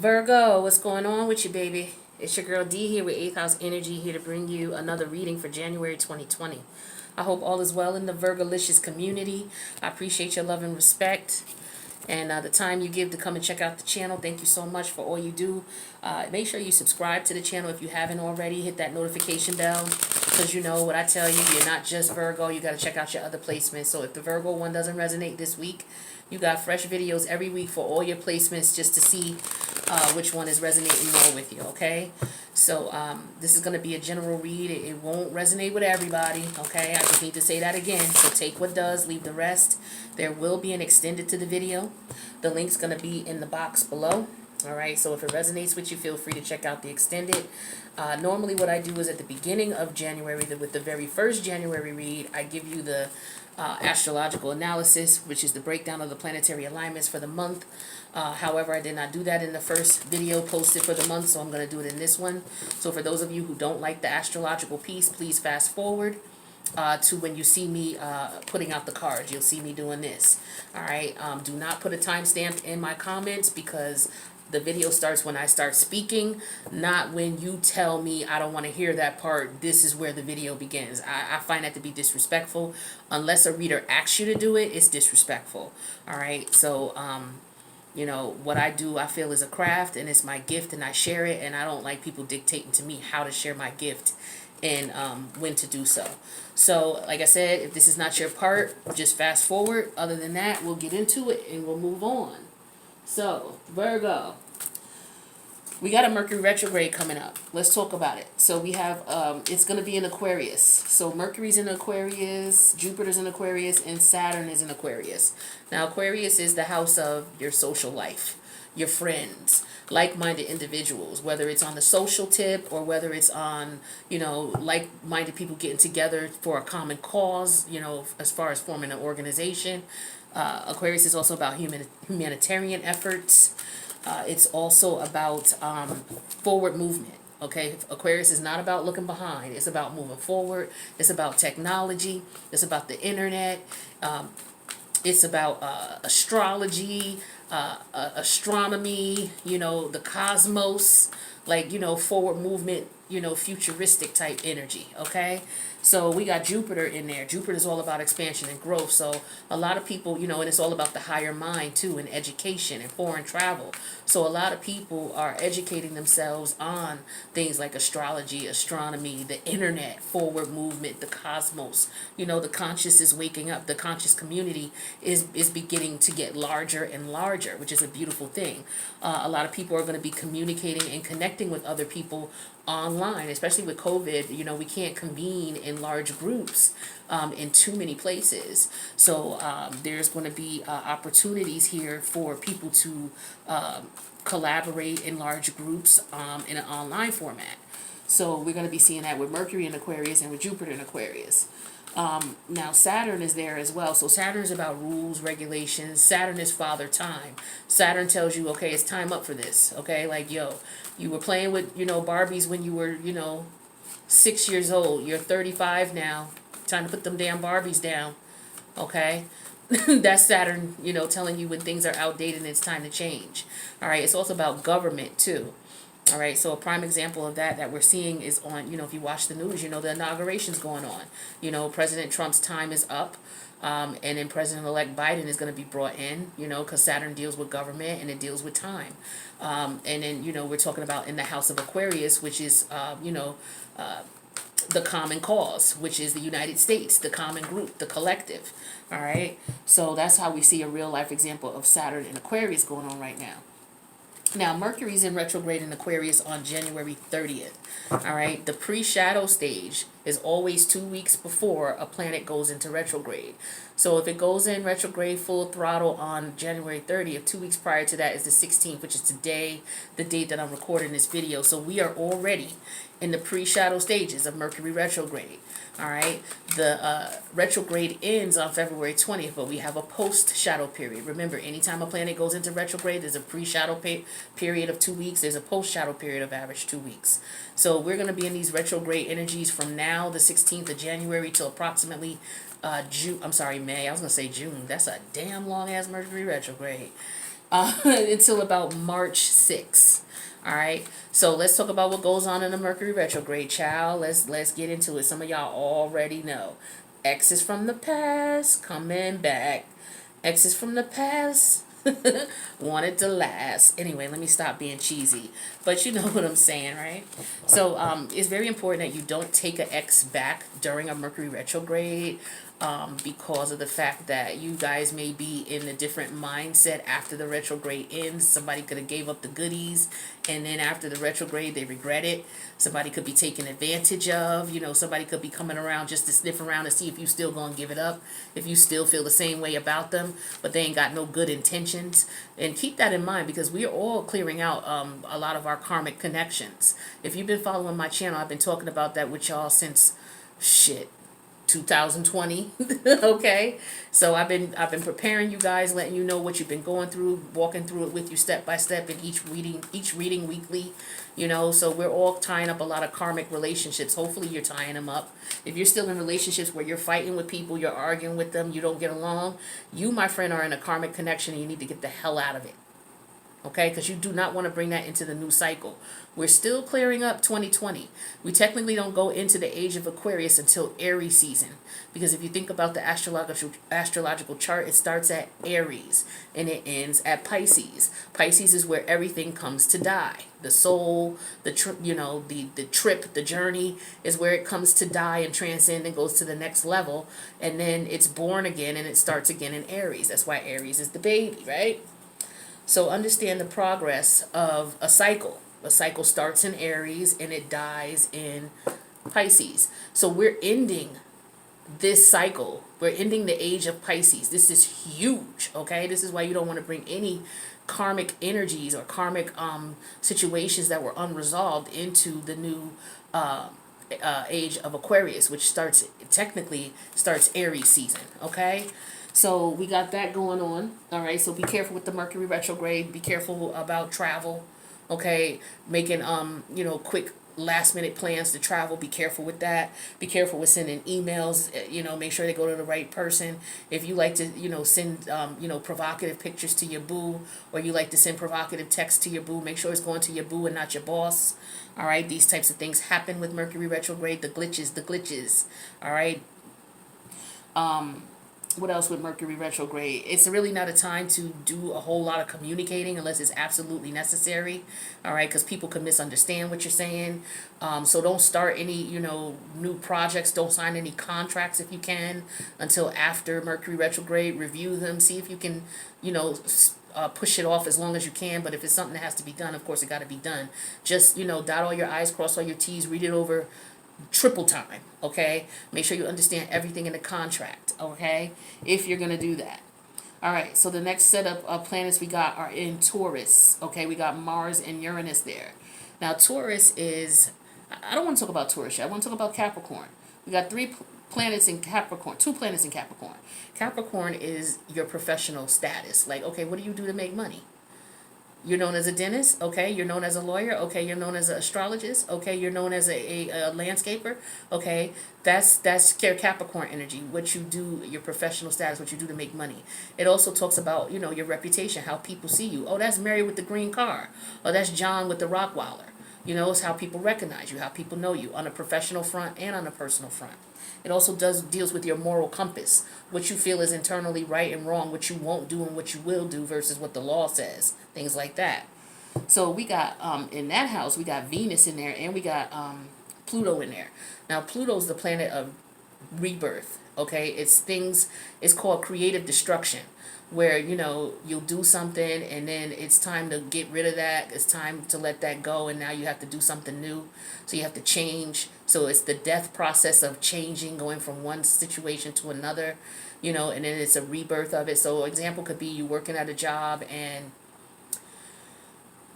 Virgo, what's going on with you, baby? It's your girl D here with 8th House Energy, here to bring you another reading for January 2020. I hope all is well in the Virgolicious community. I appreciate your love and respect and the time you give to come and check out the channel. Thank you so much for all you do. Make sure you subscribe to the channel if you haven't already. Hit that notification bell because you know what I tell you, you're not just Virgo. You got to check out your other placements. So if the Virgo one doesn't resonate this week, you got fresh videos every week for all your placements just to see which one is resonating more with you, okay? So this is going to be a general read. It won't resonate with everybody, okay? I just need to say that again. So take what does, leave the rest. There will be an extended to the video. The link's going to be in the box below. All right, so if it resonates with you, feel free to check out the extended. Normally what I do is at the beginning of January, with the very first January read, I give you the astrological analysis, which is the breakdown of the planetary alignments for the month. However, I did not do that in the first video posted for the month, so I'm going to do it in this one. So for those of you who don't like the astrological piece, please fast forward to when you see me putting out the cards. You'll see me doing this. All right, do not put a timestamp in my comments because the video starts when I start speaking, not when you tell me I don't want to hear that part. This is where the video begins. I find that to be disrespectful. Unless a reader asks you to do it, it's disrespectful. All right, so you know, what I do, I feel is a craft and it's my gift and I share it, and I don't like people dictating to me how to share my gift and when to do so. So, like I said, if this is not your part, just fast forward. Other than that, we'll get into it and we'll move on. So, Virgo, we got a Mercury retrograde coming up. Let's talk about it. So we have, it's going to be in Aquarius. So Mercury's in Aquarius, Jupiter's in Aquarius, and Saturn is in Aquarius. Now, Aquarius is the house of your social life, your friends, like-minded individuals, whether it's on the social tip or whether it's on, you know, like-minded people getting together for a common cause, you know, as far as forming an organization. Aquarius is also about humanitarian efforts. It's also about forward movement. Okay, Aquarius is not about looking behind. It's about moving forward. It's about technology. It's about the internet. It's about astrology, astronomy, you know, the cosmos, like, you know, forward movement, you know, futuristic type energy, okay? So we got Jupiter in there. Jupiter is all about expansion and growth. So a lot of people, you know, and it's all about the higher mind too, and education and foreign travel. So a lot of people are educating themselves on things like astrology, astronomy, the internet, forward movement, the cosmos. You know, the conscious is waking up. The conscious community is beginning to get larger and larger, which is a beautiful thing. A lot of people are going to be communicating and connecting with other people online, especially with COVID. You know, we can't convene in large groups in too many places. So there's going to be opportunities here for people to collaborate in large groups in an online format. So we're going to be seeing that with Mercury in Aquarius and with Jupiter in Aquarius. Now Saturn is there as well. So Saturn is about rules, regulations. Saturn is father time. Saturn tells you, okay, it's time up for this. Okay, like, yo, you were playing with, you know, Barbies when you were, you know, 6 years old. You're 35 now. Time to put them damn Barbies down. Okay. That's Saturn, you know, telling you when things are outdated and it's time to change. All right. It's also about government too. All right, so a prime example of that we're seeing is on, you know, if you watch the news, you know, the inauguration's going on. You know, President Trump's time is up, and then President-elect Biden is going to be brought in, you know, because Saturn deals with government and it deals with time. And then, you know, we're talking about in the house of Aquarius, which is, you know, the common cause, which is the United States, the common group, the collective. All right, so that's how we see a real-life example of Saturn and Aquarius going on right now. Now, Mercury's in retrograde in Aquarius on January 30th. All right, the pre-shadow stage is always 2 weeks before a planet goes into retrograde. So if it goes in retrograde full throttle on January 30th, 2 weeks prior to that is the 16th, which is today, the date that I'm recording this video. So we are already in the pre-shadow stages of Mercury retrograde. All right, the retrograde ends on February 20th, but we have a post-shadow period. Remember, anytime a planet goes into retrograde, there's a pre-shadow period of 2 weeks. There's a post-shadow period of average 2 weeks. So we're going to be in these retrograde energies from now, the 16th of January, till approximately May. I was going to say June. That's a damn long-ass Mercury retrograde. until about March 6th. All right. So let's talk about what goes on in the Mercury retrograde, child. Let's get into it. Some of y'all already know. Exes from the past coming back. Exes from the past wanted to last. Anyway, let me stop being cheesy. But you know what I'm saying, right? So it's very important that you don't take an ex back during a Mercury retrograde. Because of the fact that you guys may be in a different mindset after the retrograde ends. Somebody could have gave up the goodies, and then after the retrograde they regret it. Somebody could be taken advantage of. Somebody could be coming around just to sniff around and see if you still gonna give it up, if you still feel the same way about them, but they ain't got no good intentions. And keep that in mind, because we are all clearing out a lot of our karmic connections. If you've been following my channel, I've been talking about that with y'all since 2020. Okay, so I've been preparing you guys, letting you know what you've been going through, walking through it with you step by step in each reading weekly. So we're all tying up a lot of karmic relationships. Hopefully you're tying them up. If you're still in relationships where you're fighting with people, you're arguing with them, you don't get along, you, my friend, are in a karmic connection and you need to get the hell out of it. Okay, because you do not want to bring that into the new cycle. We're still clearing up 2020. We technically don't go into the age of Aquarius until Aries season, because if you think about the astrological chart, it starts at Aries and it ends at Pisces. Pisces is where everything comes to die. The soul, the trip, the journey is where it comes to die and transcend and goes to the next level, and then it's born again and it starts again in Aries. That's why Aries is the baby, right? So understand the progress of a cycle. A cycle starts in Aries and it dies in Pisces. So we're ending this cycle. We're ending the age of Pisces. This is huge, okay? This is why you don't want to bring any karmic energies or karmic situations that were unresolved into the new age of Aquarius, which technically starts Aries season, okay? So we got that going on. All right. So be careful with the Mercury retrograde. Be careful about travel. Okay. Making quick last minute plans to travel. Be careful with that. Be careful with sending emails. Make sure they go to the right person. If you like to send provocative pictures to your boo, or you like to send provocative texts to your boo, make sure it's going to your boo and not your boss. All right. These types of things happen with Mercury retrograde. The glitches. All right. What else with Mercury retrograde? It's really not a time to do a whole lot of communicating unless it's absolutely necessary. All right, because people can misunderstand what you're saying. So don't start any new projects. Don't sign any contracts if you can until after Mercury retrograde. Review them, see if you can push it off as long as you can. But if it's something that has to be done, of course it got to be done. Just dot all your I's, cross all your T's, read it over triple time, okay? Make sure you understand everything in the contract, okay? If you're going to do that. All right, so the next set of planets we got are in Taurus, okay? We got Mars and Uranus there. Now, Taurus is, I don't want to talk about Taurus yet. I want to talk about Capricorn. We got two planets in Capricorn. Capricorn is your professional status. Like, okay, what do you do to make money? You're known as a dentist, okay? You're known as a lawyer, okay? You're known as an astrologist, okay? You're known as a landscaper, okay? That's Capricorn energy, what you do, your professional status, what you do to make money. It also talks about, your reputation, how people see you. Oh, that's Mary with the green car. Oh, that's John with the Rottweiler. It's how people recognize you, how people know you on a professional front and on a personal front. It also deals with your moral compass, what you feel is internally right and wrong, what you won't do and what you will do versus what the law says, things like that. So we got, in that house, we got Venus in there and we got Pluto in there. Now, Pluto's the planet of rebirth, okay? It's called creative destruction, where, you'll do something and then it's time to get rid of that. It's time to let that go, and now you have to do something new. So you have to change. So it's the death process of changing, going from one situation to another, and then it's a rebirth of it. So example could be you working at a job and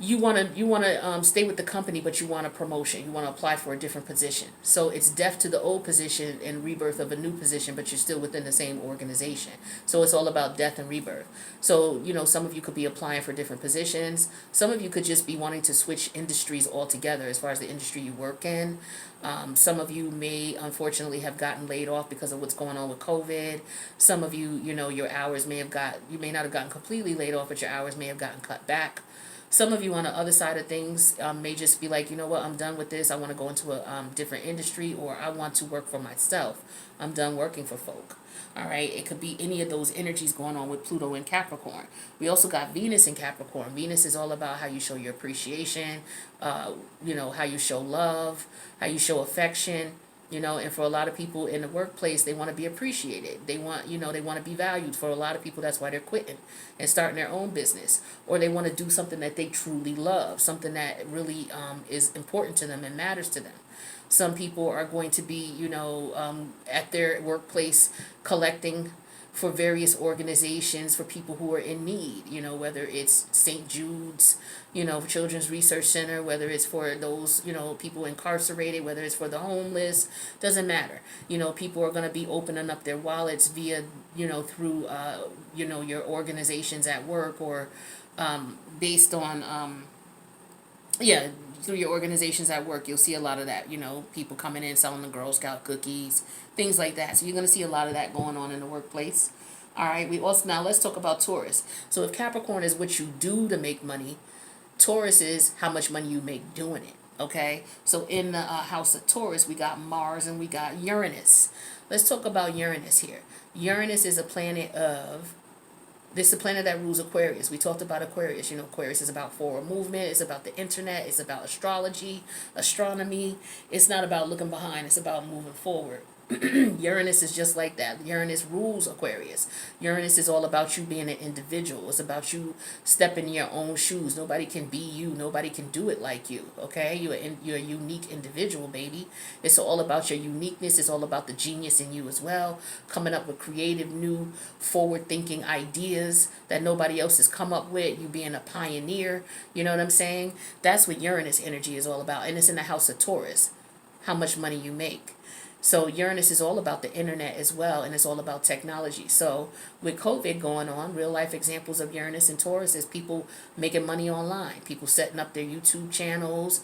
you want to stay with the company, but you want a promotion. You want to apply for a different position. So it's death to the old position and rebirth of a new position, but you're still within the same organization. So it's all about death and rebirth. So some of you could be applying for different positions. Some of you could just be wanting to switch industries altogether as far as the industry you work in. Some of you may unfortunately have gotten laid off because of what's going on with COVID. Some of you, your hours you may not have gotten completely laid off, but your hours may have gotten cut back. Some of you on the other side of things may just be like, you know what, I'm done with this. I want to go into a different industry, or I want to work for myself. I'm done working for folk. All right, it could be any of those energies going on with Pluto and Capricorn. We also got Venus in Capricorn. Venus is all about how you show your appreciation, how you show love, how you show affection. And for a lot of people in the workplace, they want to be appreciated. They want to be valued. For a lot of people, that's why they're quitting and starting their own business. Or they want to do something that they truly love, something that really is important to them and matters to them. Some people are going to be, at their workplace collecting for various organizations for people who are in need, whether it's St. Jude's, Children's Research Center, whether it's for those, people incarcerated, whether it's for the homeless, doesn't matter. People are going to be opening up their wallets via, through, your organizations at work, or based on, through your organizations at work. You'll see a lot of that, people coming in selling the Girl Scout cookies, things like that. So you're going to see a lot of that going on in the workplace. All right, now let's talk about Taurus. So if Capricorn is what you do to make money, Taurus is how much money you make doing it. Okay, so in the house of Taurus, we got Mars and we got Uranus. Let's talk about Uranus here. Uranus is a planet this is the planet that rules Aquarius. We talked about Aquarius. Aquarius is about forward movement. It's about the internet. It's about astrology, astronomy. It's not about looking behind. It's about moving forward. Uranus is just like that. Uranus rules Aquarius. Uranus is all about you being an individual. It's about you stepping in your own shoes. Nobody can be you. Nobody can do it like you. Okay? You're a unique individual, baby. It's all about your uniqueness. It's all about the genius in you as well. Coming up with creative, new, forward-thinking ideas that nobody else has come up with. You being a pioneer. You know what I'm saying? That's what Uranus energy is all about. And it's in the house of Taurus. How much money you make. So Uranus is all about the internet as well, and it's all about technology. So with COVID going on, real life examples of Uranus and Taurus is people making money online, people setting up their YouTube channels,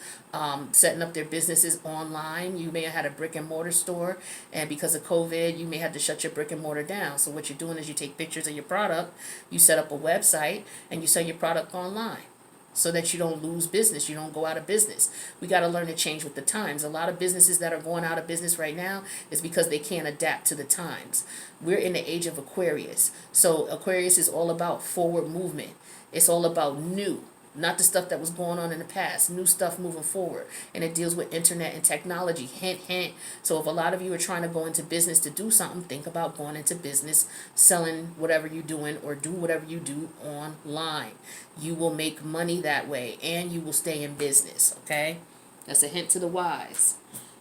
setting up their businesses online. You may have had a brick and mortar store, and because of COVID, you may have to shut your brick and mortar down. So what you're doing is you take pictures of your product, you set up a website, and you sell your product online, so that you don't lose business, you don't go out of business. We got to learn to change with the times. A lot of businesses that are going out of business right now is because they can't adapt to the times. We're in the age of Aquarius. So Aquarius is all about forward movement. It's all about new, not the stuff that was going on in the past, new stuff moving forward. And it deals with internet and technology. Hint, hint. So if a lot of you are trying to go into business to do something, think about going into business, selling whatever you're doing, or do whatever you do online. You will make money that way, and you will stay in business, okay? That's a hint to the wise.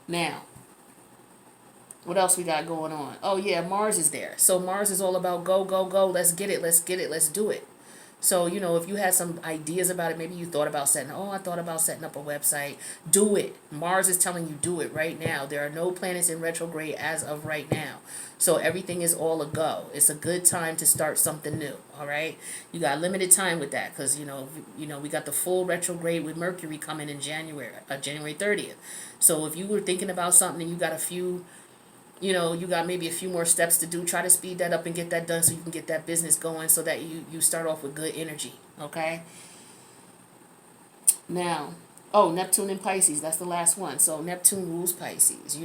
Now, what else we got going on? Oh, yeah, Mars is there. So Mars is all about go, go, go. Let's get it. Let's get it. Let's do it. So, if you had some ideas about it, maybe you thought about setting up a website, do it. Mars is telling you do it right now. There are no planets in retrograde as of right now. So everything is all a go. It's a good time to start something new, all right? You got limited time with that because, we got the full retrograde with Mercury coming in January 30th. So if you were thinking about something and you got a few... you got maybe a few more steps to do. Try to speed that up and get that done so you can get that business going so that you start off with good energy, okay? Now, Neptune and Pisces, that's the last one. So Neptune rules Pisces,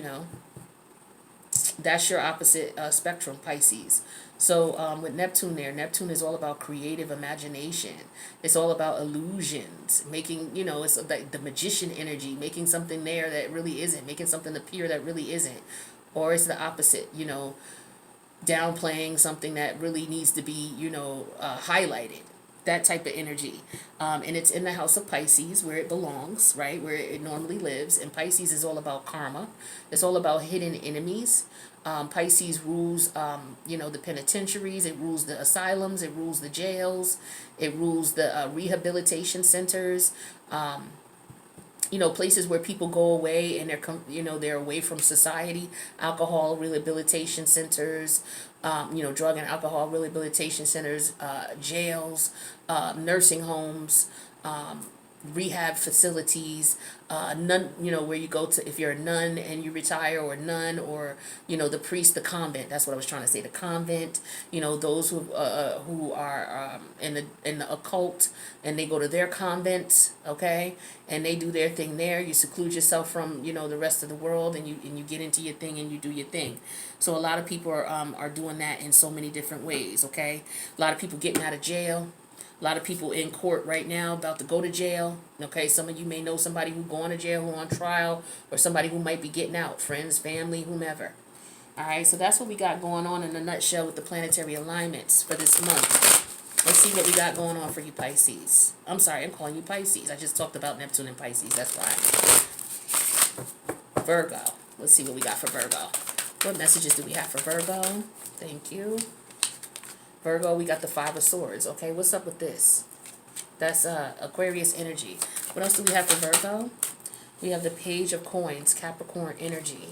That's your opposite spectrum, Pisces. So with Neptune there, Neptune is all about creative imagination. It's all about illusions, making, it's like the magician energy, making something there that really isn't, making something appear that really isn't. Or it's the opposite, downplaying something that really needs to be, highlighted. that type of energy. And it's in the house of Pisces where it belongs, right? Where it normally lives. And Pisces is all about karma. It's all about hidden enemies. Pisces rules, the penitentiaries. It rules the asylums. It rules the jails. It rules the rehabilitation centers. Places where people go away and they're away from society. Alcohol rehabilitation centers, drug and alcohol rehabilitation centers, jails, nursing homes, rehab facilities, nun, where you go to if you're a nun and you retire, or a nun, or the priest, the convent. That's what I was trying to say. The convent, those who are in the occult, and they go to their convents, okay, and they do their thing there. You seclude yourself from the rest of the world, and you get into your thing and you do your thing. So a lot of people are doing that in so many different ways. Okay, a lot of people getting out of jail. A lot of people in court right now about to go to jail. Okay, some of you may know somebody who going to jail, who on trial, or somebody who might be getting out. Friends, family, whomever. All right, so that's what we got going on in a nutshell with the planetary alignments for this month. Let's see what we got going on for you Pisces. I'm sorry, I'm calling you Pisces. I just talked about Neptune and Pisces. That's why. Virgo. Let's see what we got for Virgo. What messages do we have for Virgo? Thank you. Virgo, we got the Five of Swords. Okay, what's up with this? That's Aquarius energy. What else do we have for Virgo? We have the Page of Coins, Capricorn energy.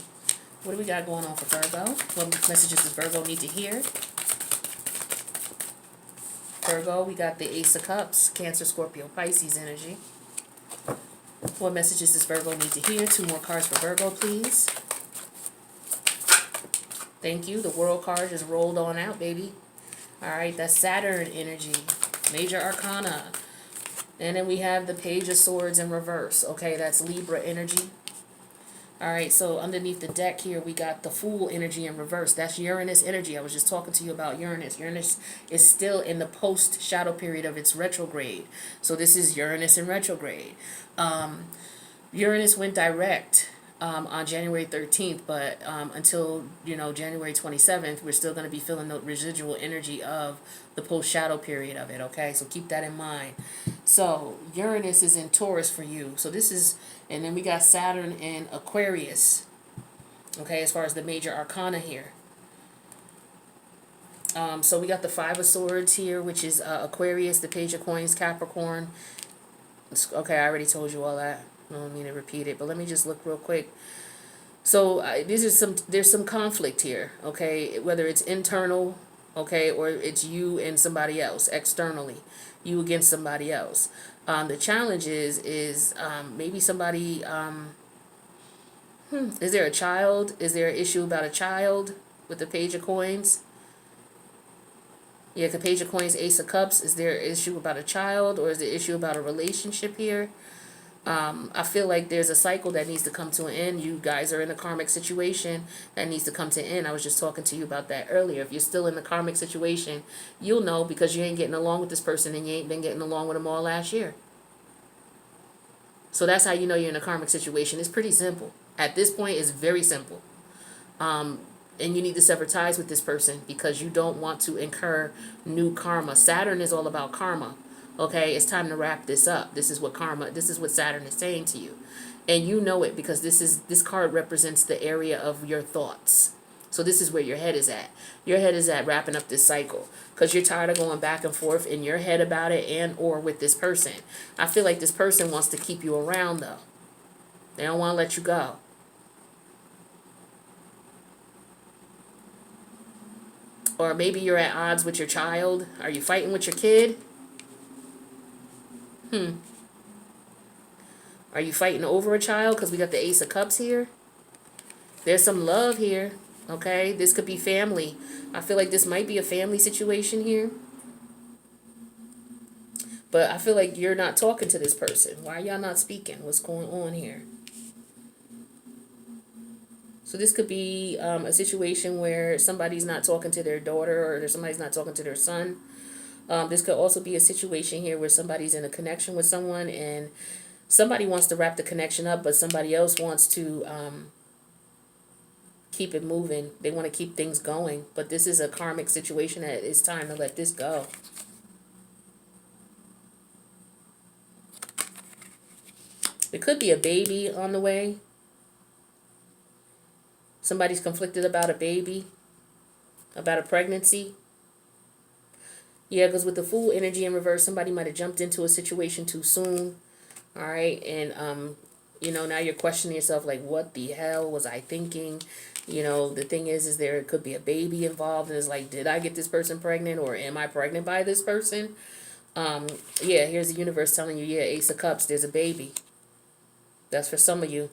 What do we got going on for Virgo? What messages does Virgo need to hear? Virgo, we got the Ace of Cups, Cancer, Scorpio, Pisces energy. What messages does Virgo need to hear? 2 more cards for Virgo, please. Thank you. The World card just rolled on out, baby. All right, that's Saturn energy, major arcana. And then we have the Page of Swords in reverse. Okay, that's Libra energy. All right, so underneath the deck here, we got the Fool energy in reverse. That's Uranus energy. I was just talking to you about Uranus. Uranus is still in the post-shadow period of its retrograde. So this is Uranus in retrograde. Uranus went direct on January 13th, but until January 27th, we're still going to be feeling the residual energy of the post-shadow period of it, okay? So keep that in mind. So Uranus is in Taurus for you. So this is, and then we got Saturn in Aquarius, okay, as far as the major arcana here. So we got the Five of Swords here, which is Aquarius, the Page of Coins, Capricorn. Okay, I already told you all that. I don't mean to repeat it, but let me just look real quick. So there's some conflict here, okay? Whether it's internal, okay, or it's you and somebody else externally, you against somebody else. The challenge is maybe somebody. Is there a child? Is there an issue about a child with the Page of Coins? Yeah, the Page of Coins, Ace of Cups. Is there an issue about a child, or is there an issue about a relationship here? I feel like there's a cycle that needs to come to an end. You guys are in a karmic situation that needs to come to an end. I was just talking to you about that earlier. If you're still in the karmic situation, you'll know because you ain't getting along with this person and you ain't been getting along with them all last year. So that's how you know you're in a karmic situation. It's pretty simple. At this point, it's very simple. And you need to sever ties with this person because you don't want to incur new karma. Saturn is all about karma. Okay, it's time to wrap this up. This is what Saturn is saying to you. And you know it because this card represents the area of your thoughts. So this is where your head is at. Your head is at wrapping up this cycle because you're tired of going back and forth in your head about it and or with this person. I feel like this person wants to keep you around though. They don't want to let you go. Or maybe you're at odds with your child. Are you fighting with your kid? Are you fighting over a child? Because we got the Ace of Cups here. There's some love here. Okay, this could be family. I feel like this might be a family situation here. But I feel like you're not talking to this person. Why are y'all not speaking? What's going on here? So this could be a situation where somebody's not talking to their daughter or somebody's not talking to their son. This could also be a situation here where somebody's in a connection with someone and somebody wants to wrap the connection up, but somebody else wants to keep it moving. They want to keep things going, but this is a karmic situation that it's time to let this go. There could be a baby on the way. Somebody's conflicted about a baby, about a pregnancy. Yeah, because with the Fool energy in reverse, somebody might have jumped into a situation too soon. All right, and now you're questioning yourself, like, what the hell was I thinking? The thing is there could be a baby involved, and it's like, did I get this person pregnant, or am I pregnant by this person? Yeah, here's the universe telling you, yeah, Ace of Cups, there's a baby. That's for some of you.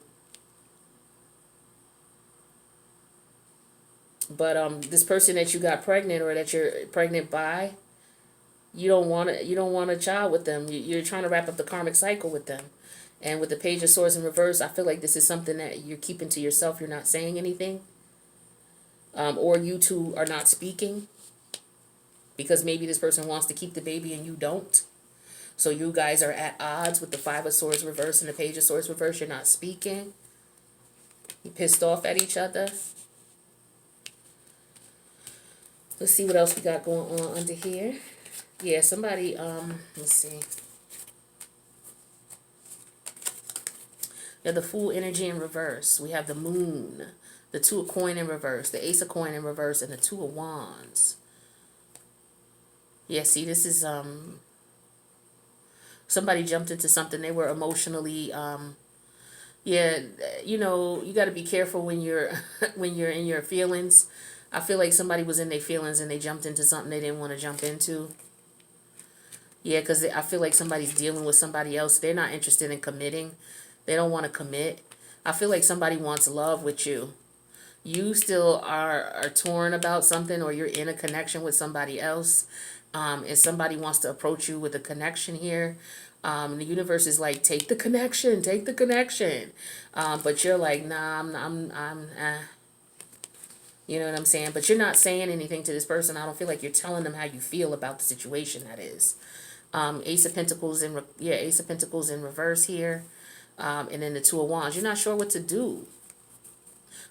But this person that you got pregnant, or that you're pregnant by, you don't want a child with them. You're trying to wrap up the karmic cycle with them. And with the Page of Swords in reverse, I feel like this is something that you're keeping to yourself. You're not saying anything. Or you two are not speaking. Because maybe this person wants to keep the baby and you don't. So you guys are at odds with the Five of Swords reverse and the Page of Swords reverse. You're not speaking. You're pissed off at each other. Let's see what else we got going on under here. Yeah, somebody, let's see. Now, the Fool energy in reverse. We have the Moon, the Two of Coin in reverse, the Ace of Coin in reverse, and the Two of Wands. Yeah, see, this is, somebody jumped into something. They were emotionally, yeah, you got to be careful when you're, when you're in your feelings. I feel like somebody was in their feelings and they jumped into something they didn't want to jump into. Yeah, because I feel like somebody's dealing with somebody else. They're not interested in committing. They don't want to commit. I feel like somebody wants love with you. You still are torn about something, or you're in a connection with somebody else. And somebody wants to approach you with a connection here. The universe is like, take the connection, take the connection. But you're like, nah, I'm You know what I'm saying? But you're not saying anything to this person. I don't feel like you're telling them how you feel about the situation, that is. Ace of Pentacles Ace of Pentacles in reverse here. And then the Two of Wands. You're not sure what to do.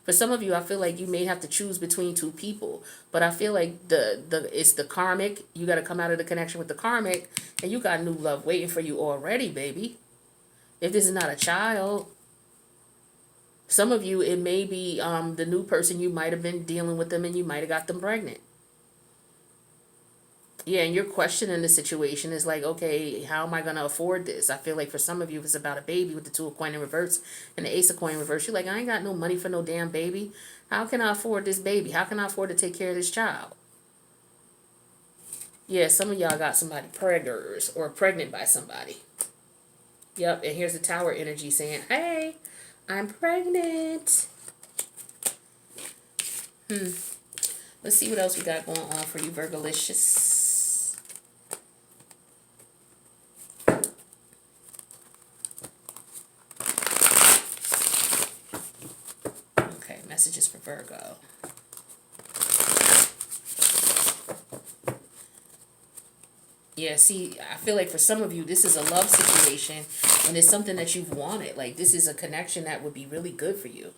For some of you, I feel like you may have to choose between two people. But I feel like it's the karmic. You got to come out of the connection with the karmic. And you got new love waiting for you already, baby. If this is not a child. Some of you, it may be the new person. You might have been dealing with them and you might have got them pregnant. Yeah, and you're questioning the situation. It's like, okay, how am I going to afford this? I feel like for some of you, it's about a baby with the Two of Coin in reverse and the Ace of Coin in reverse. You're like, I ain't got no money for no damn baby. How can I afford this baby? How can I afford to take care of this child? Yeah, some of y'all got somebody preggers or pregnant by somebody. Yep, and here's the Tower energy saying, hey, I'm pregnant. Let's see what else we got going on for you, Virgolicious. Okay, messages for Virgo. Yeah, see, I feel like for some of you, this is a love situation, and it's something that you've wanted. Like, this is a connection that would be really good for you.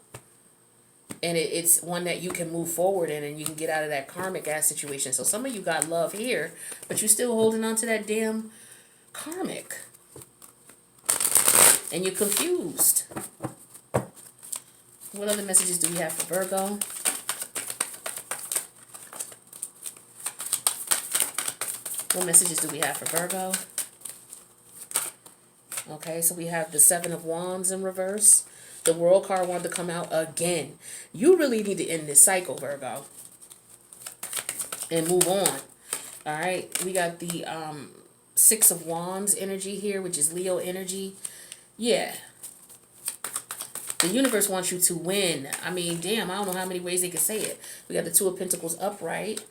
And it's one that you can move forward in, and you can get out of that karmic ass situation. So some of you got love here, but you're still holding on to that damn karmic. And you're confused. What other messages do we have for Virgo? What messages do we have for Virgo? Okay, so we have the Seven of Wands in reverse. The World card wanted to come out again. You really need to end this cycle, Virgo. And move on. Alright, we got the Six of Wands energy here, which is Leo energy. Yeah. The universe wants you to win. I mean, damn, I don't know how many ways they could say it. We got the Two of Pentacles upright.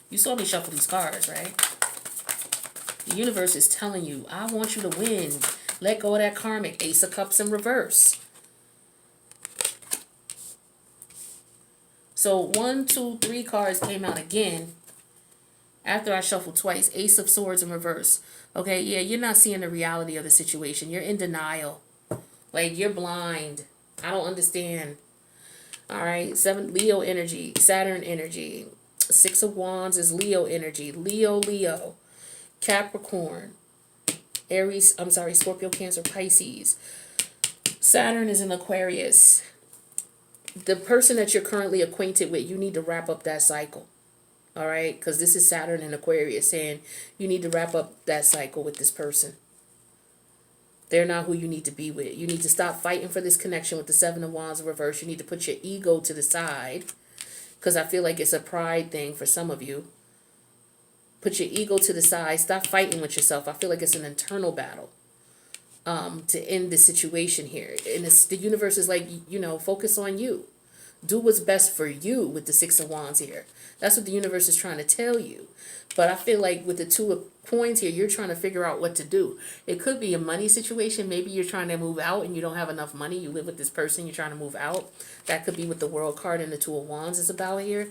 You saw me shuffle these cards, right? The universe is telling you, I want you to win. Let go of that karmic. Ace of Cups in reverse. So 1, 2, 3 cards came out again. After I shuffled twice. Ace of Swords in reverse. Okay, yeah, you're not seeing the reality of the situation. You're in denial. Like, you're blind. I don't understand. Alright, 7, Leo energy. Saturn energy. Six of Wands is Leo energy. Leo. Capricorn, Aries, Scorpio, Cancer, Pisces. Saturn is in Aquarius. The person that you're currently acquainted with, you need to wrap up that cycle. All right? Because this is Saturn in Aquarius saying you need to wrap up that cycle with this person. They're not who you need to be with. You need to stop fighting for this connection with the Seven of Wands in reverse. You need to put your ego to the side, because I feel like it's a pride thing for some of you. Put your ego to the side. Stop fighting with yourself. I feel like it's an internal battle to end the situation here. And the universe is like, focus on you. Do what's best for you with the Six of Wands here. That's what the universe is trying to tell you. But I feel like with the Two of Coins here, you're trying to figure out what to do. It could be a money situation. Maybe you're trying to move out and you don't have enough money. You live with this person. You're trying to move out. That could be what the World card and the Two of Wands is about here.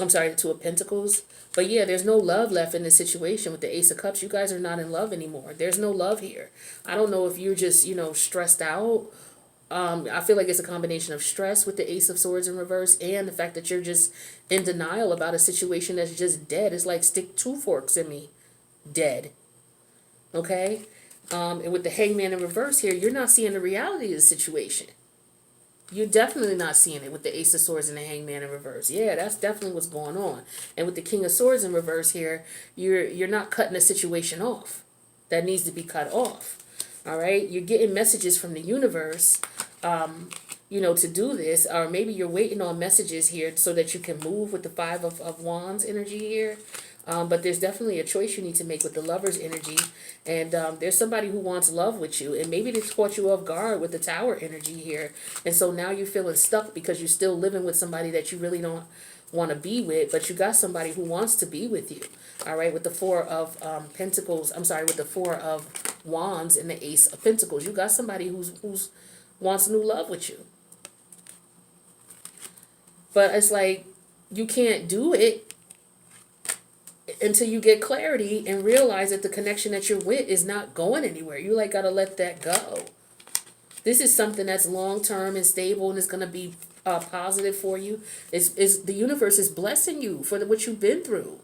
I'm sorry, the Two of Pentacles. But yeah, there's no love left in this situation with the Ace of Cups. You guys are not in love anymore. There's no love here. I don't know if you're just, stressed out. I feel like it's a combination of stress with the Ace of Swords in reverse and the fact that you're just in denial about a situation that's just dead. It's like stick two forks in me. Dead. Okay? And with the Hangman in reverse here, you're not seeing the reality of the situation. You're definitely not seeing it with the Ace of Swords and the Hangman in reverse. Yeah, that's definitely what's going on. And with the King of Swords in reverse here, you're not cutting the situation off. That needs to be cut off. All right? You're getting messages from the universe, to do this. Or maybe you're waiting on messages here so that you can move with the Five of Wands energy here. But there's definitely a choice you need to make with the Lover's energy. And there's somebody who wants love with you. And maybe they caught you off guard with the Tower energy here. And so now you're feeling stuck because you're still living with somebody that you really don't want to be with. But you got somebody who wants to be with you. All right, with the Four of Pentacles. I'm sorry, with the Four of Wands and the Ace of Pentacles. You got somebody who's wants new love with you. But it's like you can't do it until you get clarity and realize that the connection that you're with is not going anywhere. You like got to let that go. This is something that's long-term and stable and is going to be positive for you. Is the universe is blessing you for what you've been through.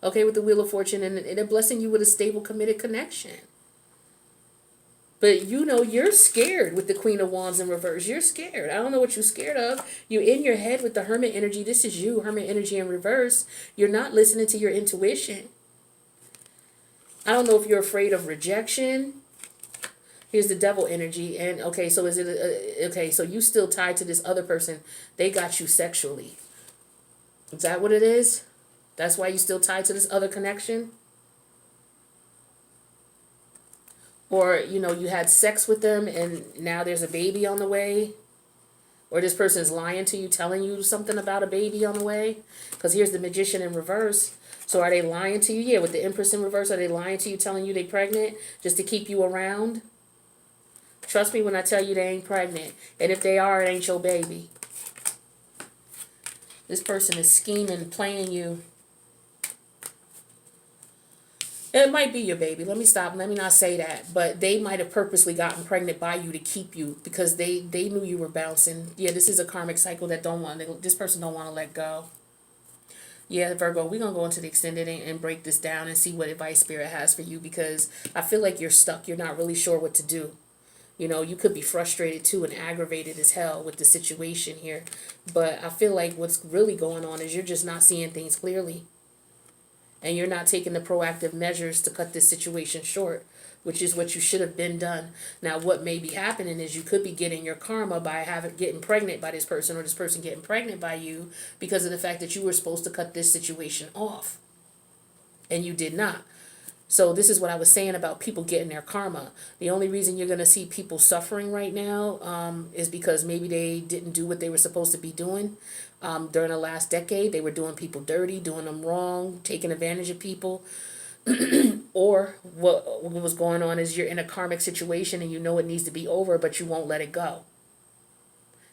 Okay, with the Wheel of Fortune, and they're blessing you with a stable, committed connection. But you're scared with the Queen of Wands in reverse. You're scared. I don't know what you're scared of. You're in your head with the Hermit energy. This is you, Hermit energy in reverse. You're not listening to your intuition. I don't know if you're afraid of rejection. Here's the Devil energy. And okay, so so you still tied to this other person. They got you sexually. Is that what it is? That's why you still tied to this other connection? Or, you had sex with them and now there's a baby on the way. Or this person's lying to you, telling you something about a baby on the way. Because here's the Magician in reverse. So are they lying to you? Yeah, with the Empress in reverse, are they lying to you, telling you they're pregnant just to keep you around? Trust me when I tell you they ain't pregnant. And if they are, it ain't your baby. This person is scheming, playing you. It might be your baby. Let me stop. Let me not say that. But they might have purposely gotten pregnant by you to keep you because they knew you were bouncing. Yeah, this is a karmic cycle that this person don't want to let go. Yeah, Virgo, we're going to go into the extended and break this down and see what advice Spirit has for you because I feel like you're stuck. You're not really sure what to do. You could be frustrated too and aggravated as hell with the situation here. But I feel like what's really going on is you're just not seeing things clearly. And you're not taking the proactive measures to cut this situation short, which is what you should have been done. Now, what may be happening is you could be getting your karma by getting pregnant by this person or this person getting pregnant by you because of the fact that you were supposed to cut this situation off. And you did not. So this is what I was saying about people getting their karma. The only reason you're going to see people suffering right now is because maybe they didn't do what they were supposed to be doing. During the last decade, they were doing people dirty, doing them wrong, taking advantage of people. Or what was going on is you're in a karmic situation and you know it needs to be over, but you won't let it go.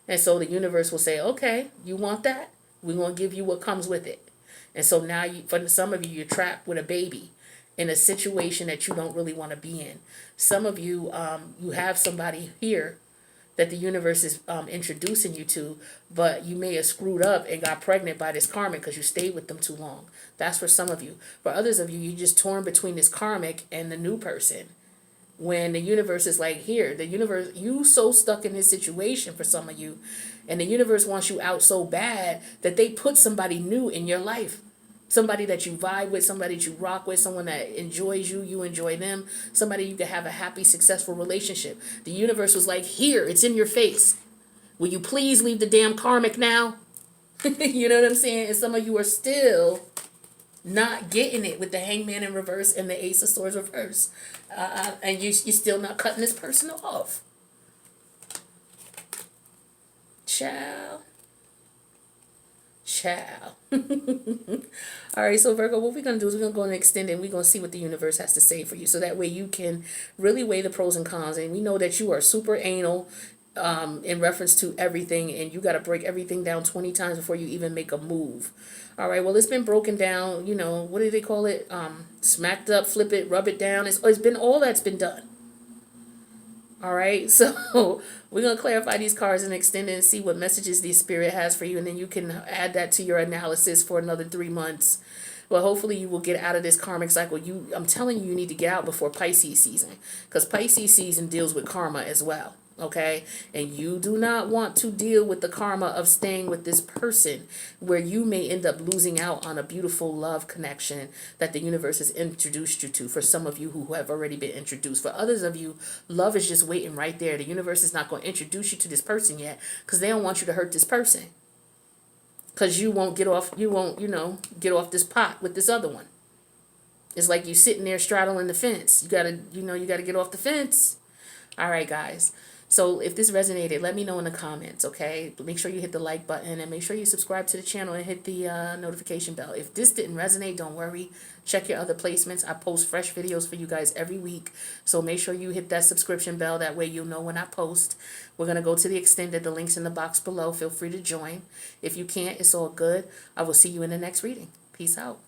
And so the universe will say, okay, you want that? We're going to give you what comes with it. And so now, for some of you, you're trapped with a baby in a situation that you don't really want to be in. Some of you, you have somebody here that the universe is introducing you to, but you may have screwed up and got pregnant by this karmic because you stayed with them too long. That's for some of you. For others of you, you're just torn between this karmic and the new person. when the universe is like, here, the universe, you so stuck in this situation for some of you, and the universe wants you out so bad that they put somebody new in your life. Somebody that you vibe with, somebody that you rock with, someone that enjoys you, you enjoy them, somebody you can have a happy, successful relationship. The universe was like, here, it's in your face. Will you please leave the damn karmic now? You know what I'm saying? And some of you are still not getting it with the Hangman in reverse and the Ace of Swords reverse. And you're still not cutting this person off. Ciao. Ciao. All right, so Virgo, what we're going to do is we're going to go and extend it, and we're going to see what the universe has to say for you. So that way you can really weigh the pros and cons. And we know that you are super anal in reference to everything, and you got to break everything down 20 times before you even make a move. All right, well, it's been broken down, you know, what do they call it? Smacked up, flip it, rub it down. It's been, all that's been done. All right, so we're going to clarify these cards and extend it and see what messages the spirit has for you, and then you can add that to your analysis for another 3 months. Well, hopefully you will get out of this karmic cycle. I'm telling you, you need to get out before Pisces season, because Pisces season deals with karma as well. Okay, and you do not want to deal with the karma of staying with this person where you may end up losing out on a beautiful love connection that the universe has introduced you to. For some of you who have already been introduced, for others of you, love is just waiting right there. The universe is not going to introduce you to this person yet because they don't want you to hurt this person, because you won't get off, get off this pot with this other one. It's like you sitting there straddling the fence. You gotta get off the fence. All right, guys. So if this resonated, let me know in the comments, okay? Make sure you hit the like button and make sure you subscribe to the channel and hit the notification bell. If this didn't resonate, don't worry. Check your other placements. I post fresh videos for you guys every week. So make sure you hit that subscription bell. That way you'll know when I post. We're going to go to the extended. The link's in the box below. Feel free to join. If you can't, it's all good. I will see you in the next reading. Peace out.